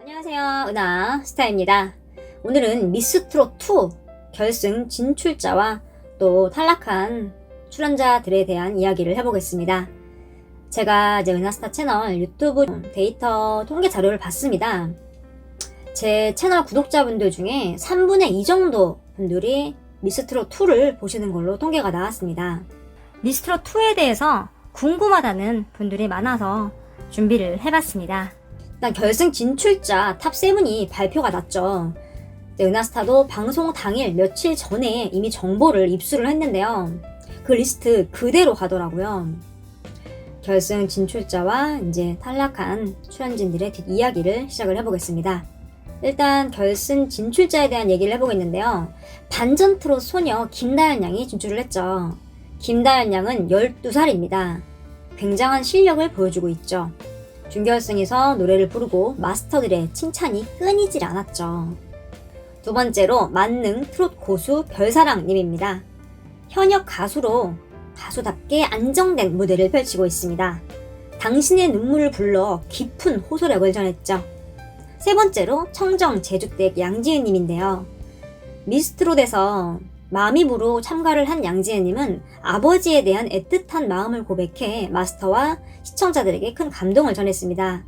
안녕하세요, 은하 스타입니다. 오늘은 미스트롯2 결승 진출자와 또 탈락한 출연자들에 대한 이야기를 해보겠습니다. 제가 이제 은하스타 채널 유튜브 데이터 통계 자료를 봤습니다. 제 채널 구독자분들 중에 3분의 2 정도 분들이 미스트롯2를 보시는 걸로 통계가 나왔습니다. 미스트롯2에 대해서 궁금하다는 분들이 많아서 준비를 해봤습니다. 일단 결승 진출자 탑7이 발표가 났죠. 은하스타도 방송 당일 며칠 전에 이미 정보를 입수를 했는데요. 그 리스트 그대로 가더라고요. 결승 진출자와 이제 탈락한 출연진들의 뒷이야기를 시작을 해보겠습니다. 일단 결승 진출자에 대한 얘기를 해보겠는데요. 반전 트롯 소녀 김다연 양이 진출을 했죠. 김다연 양은 12살입니다. 굉장한 실력을 보여주고 있죠. 준결승에서 노래를 부르고 마스터들의 칭찬이 끊이질 않았죠. 두 번째로 만능 트롯 고수 별사랑님입니다. 현역 가수로 가수답게 안정된 무대를 펼치고 있습니다. 당신의 눈물을 불러 깊은 호소력을 전했죠. 세 번째로 청정 제주댁 양지은님인데요. 미스트롯에서 마미부로 참가를 한 양지은님은 아버지에 대한 애틋한 마음을 고백해 마스터와 시청자들에게 큰 감동을 전했습니다.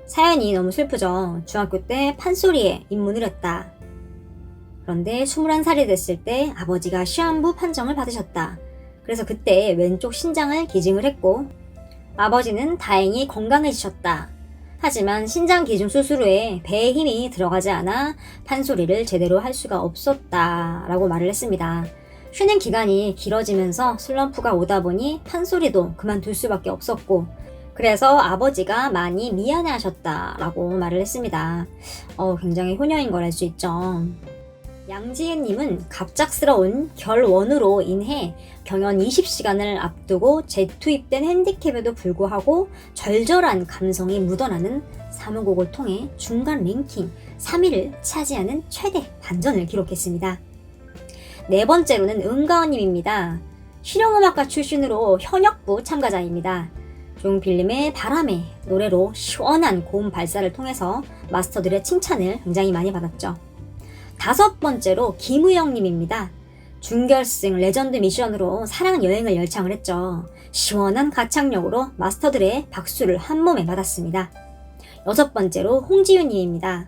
사연이 너무 슬프죠. 중학교 때 판소리에 입문을 했다. 그런데 21살이 됐을 때 아버지가 시한부 판정을 받으셨다. 그래서 그때 왼쪽 신장을 기증을 했고 아버지는 다행히 건강해지셨다. 하지만 신장 기증 수술 후에 배에 힘이 들어가지 않아 판소리를 제대로 할 수가 없었다 라고 말을 했습니다. 쉬는 기간이 길어지면서 슬럼프가 오다 보니 판소리도 그만둘 수밖에 없었고 그래서 아버지가 많이 미안해 하셨다 라고 말을 했습니다. 굉장히 효녀인 걸 알 수 있죠. 양지은님은 갑작스러운 결원으로 인해 경연 20시간을 앞두고 재투입된 핸디캡에도 불구하고 절절한 감성이 묻어나는 사무곡을 통해 중간 랭킹 3위를 차지하는 최대 반전을 기록했습니다. 네 번째로는 은가은님입니다. 실용음악가 출신으로 현역부 참가자입니다. 종필름의 바람의 노래로 시원한 고음 발사를 통해서 마스터들의 칭찬을 굉장히 많이 받았죠. 다섯 번째로 김우영님입니다. 준결승 레전드 미션으로 사랑 여행을 열창을 했죠. 시원한 가창력으로 마스터들의 박수를 한몸에 받았습니다. 여섯 번째로 홍지윤님입니다.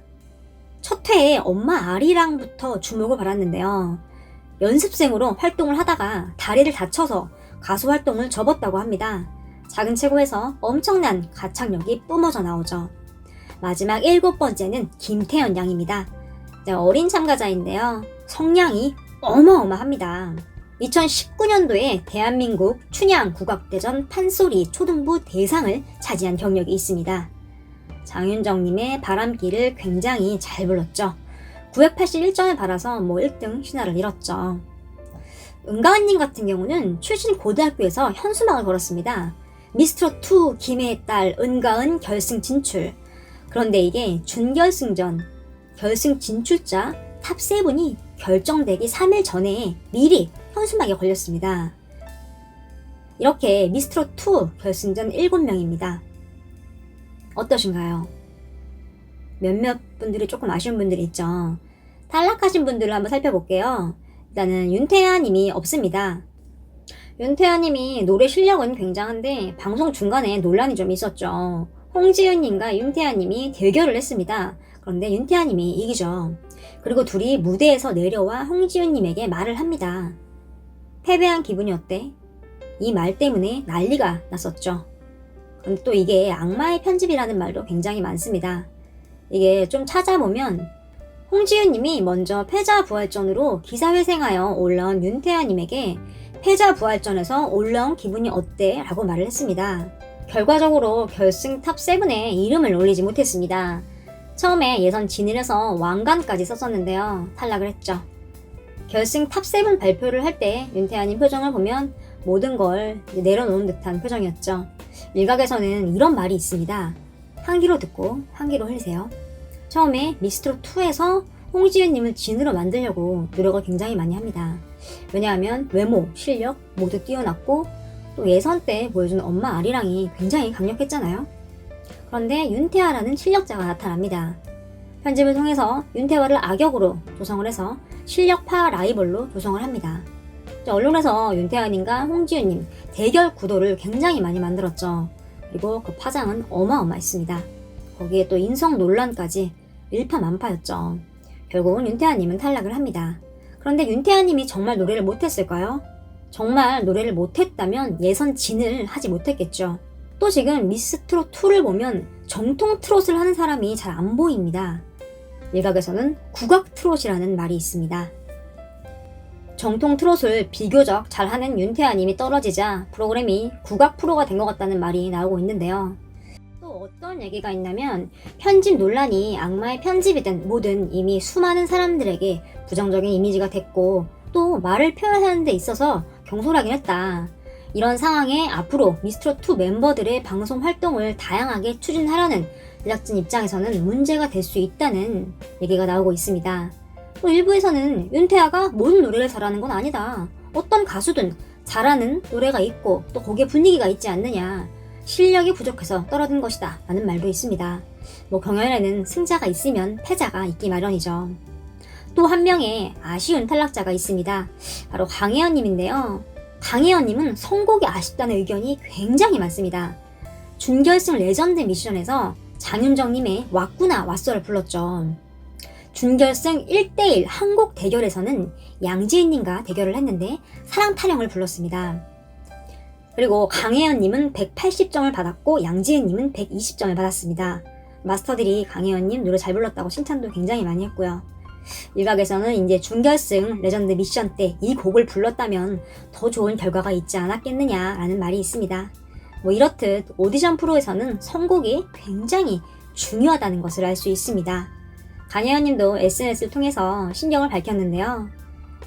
첫 회에 엄마 아리랑부터 주목을 받았는데요. 연습생으로 활동을 하다가 다리를 다쳐서 가수 활동을 접었다고 합니다. 작은 체구에서 엄청난 가창력이 뿜어져 나오죠. 마지막 일곱 번째는 김태연 양입니다. 어린 참가자인데요. 성량이 어마어마합니다. 2019년도에 대한민국 춘향 국악대전 판소리 초등부 대상을 차지한 경력이 있습니다. 장윤정님의 바람길을 굉장히 잘 불렀죠. 981점을 받아서 1등 신화를 이뤘죠. 은가은님 같은 경우는 출신 고등학교에서 현수막을 걸었습니다. 미스트롯2 김혜의 딸 은가은 결승 진출. 그런데 이게 준결승전 결승 진출자 탑7이 결정되기 3일 전에 미리 현수막에 걸렸습니다. 이렇게 미스트롯2 결승전 7명입니다. 어떠신가요? 몇몇 분들이 조금 아쉬운 분들이 있죠. 탈락하신 분들을 한번 살펴볼게요. 일단은 윤태아님이 없습니다. 윤태아님이 노래 실력은 굉장한데 방송 중간에 논란이 좀 있었죠. 홍지윤님과 윤태아님이 대결을 했습니다. 그런데 윤태아님이 이기죠. 그리고 둘이 무대에서 내려와 홍지윤님에게 말을 합니다. 패배한 기분이 어때? 이 말 때문에 난리가 났었죠. 그런데 또 이게 악마의 편집이라는 말도 굉장히 많습니다. 이게 좀 찾아보면 홍지윤님이 먼저 패자부활전으로 기사회생하여 올라온 윤태아님에게 패자부활전에서 올라온 기분이 어때? 라고 말을 했습니다. 결과적으로 결승 탑7에 이름을 올리지 못했습니다. 처음에 예선 진일해서 왕관까지 썼었는데요. 탈락을 했죠. 결승 탑7 발표를 할 때 윤태아님 표정을 보면 모든 걸 내려놓은 듯한 표정이었죠. 일각에서는 이런 말이 있습니다. 한 귀로 듣고 한 귀로 흘리세요. 처음에 미스트롯2에서 홍지윤님을 진으로 만들려고 노력을 굉장히 많이 합니다. 왜냐하면 외모, 실력 모두 뛰어났고 또 예선 때 보여준 엄마 아리랑이 굉장히 강력했잖아요. 그런데 윤태아라는 실력자가 나타납니다. 편집을 통해서 윤태화를 악역으로 조성을 해서 실력파 라이벌로 조성을 합니다. 언론에서 윤태환님과 홍지윤님 대결 구도를 굉장히 많이 만들었죠. 그리고 그 파장은 어마어마했습니다. 거기에 또 인성 논란까지 일파만파였죠. 결국은 윤태환님은 탈락을 합니다. 그런데 윤태환님이 정말 노래를 못했을까요? 정말 노래를 못했다면 예선 진을 하지 못했겠죠. 또 지금 미스트롯 2를 보면 정통 트롯을 하는 사람이 잘 안 보입니다. 일각에서는 국악 트롯이라는 말이 있습니다. 정통 트롯을 비교적 잘하는 윤태아님이 떨어지자 프로그램이 국악 프로가 된 것 같다는 말이 나오고 있는데요. 또 어떤 얘기가 있냐면 편집 논란이 악마의 편집이든 뭐든 이미 수많은 사람들에게 부정적인 이미지가 됐고 또 말을 표현하는 데 있어서 경솔하긴 했다. 이런 상황에 앞으로 미스트롯2 멤버들의 방송 활동을 다양하게 추진하려는 제작진 입장에서는 문제가 될 수 있다는 얘기가 나오고 있습니다. 또 일부에서는 윤태아가 모든 노래를 잘하는 건 아니다. 어떤 가수든 잘하는 노래가 있고 또 거기에 분위기가 있지 않느냐. 실력이 부족해서 떨어진 것이다 라는 말도 있습니다. 경연에는 승자가 있으면 패자가 있기 마련이죠. 또 한 명의 아쉬운 탈락자가 있습니다. 바로 강혜연님인데요. 강혜연님은 선곡이 아쉽다는 의견이 굉장히 많습니다. 준결승 레전드 미션에서 장윤정님의 왔구나 왔어를 불렀죠. 준결승 1대1 한곡 대결에서는 양지은님과 대결을 했는데 사랑타령을 불렀습니다. 그리고 강혜연님은 180점을 받았고 양지은님은 120점을 받았습니다. 마스터들이 강혜연님 노래 잘 불렀다고 칭찬도 굉장히 많이 했고요. 일각에서는 이제 준결승 레전드 미션 때 이 곡을 불렀다면 더 좋은 결과가 있지 않았겠느냐라는 말이 있습니다. 이렇듯 오디션 프로에서는 선곡이 굉장히 중요하다는 것을 알 수 있습니다. 강혜연님도 SNS를 통해서 신경을 밝혔는데요.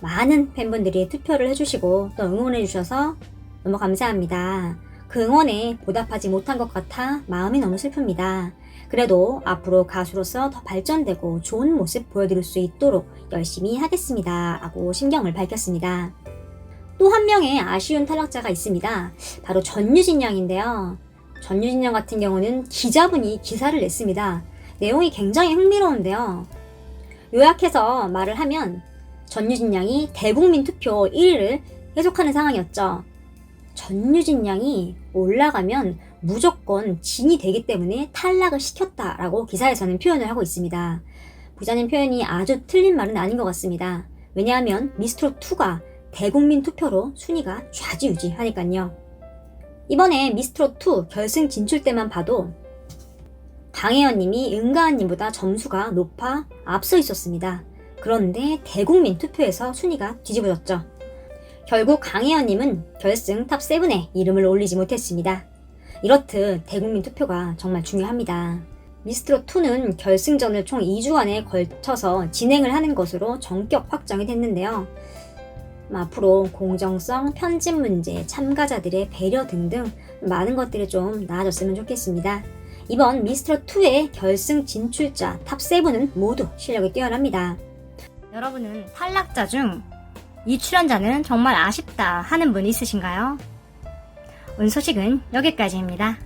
많은 팬분들이 투표를 해주시고 또 응원해주셔서 너무 감사합니다. 그 응원에 보답하지 못한 것 같아 마음이 너무 슬픕니다. 그래도 앞으로 가수로서 더 발전되고 좋은 모습 보여드릴 수 있도록 열심히 하겠습니다. 라고 심경을 밝혔습니다. 또 한 명의 아쉬운 탈락자가 있습니다. 바로 전유진 양인데요. 전유진 양 같은 경우는 기자분이 기사를 냈습니다. 내용이 굉장히 흥미로운데요. 요약해서 말을 하면 전유진 양이 대국민 투표 1위를 계속하는 상황이었죠. 전유진 양이 올라가면 무조건 진이 되기 때문에 탈락을 시켰다라고 기사에서는 표현을 하고 있습니다. 부자님 표현이 아주 틀린 말은 아닌 것 같습니다. 왜냐하면 미스트롯2가 대국민 투표로 순위가 좌지우지하니까요. 이번에 미스트롯2 결승 진출 때만 봐도 강혜연님이 은가은님보다 점수가 높아 앞서 있었습니다. 그런데 대국민 투표에서 순위가 뒤집어졌죠. 결국 강혜연님은 결승 탑7에 이름을 올리지 못했습니다. 이렇듯 대국민 투표가 정말 중요합니다. 미스트롯2는 결승전을 총 2주간에 걸쳐서 진행을 하는 것으로 전격 확정이 됐는데요. 앞으로 공정성, 편집 문제, 참가자들의 배려 등등 많은 것들이 좀 나아졌으면 좋겠습니다. 이번 미스트롯2의 결승 진출자 탑7은 모두 실력이 뛰어납니다. 여러분은 탈락자 중 이 출연자는 정말 아쉽다 하는 분 있으신가요? 오늘 소식은 여기까지입니다.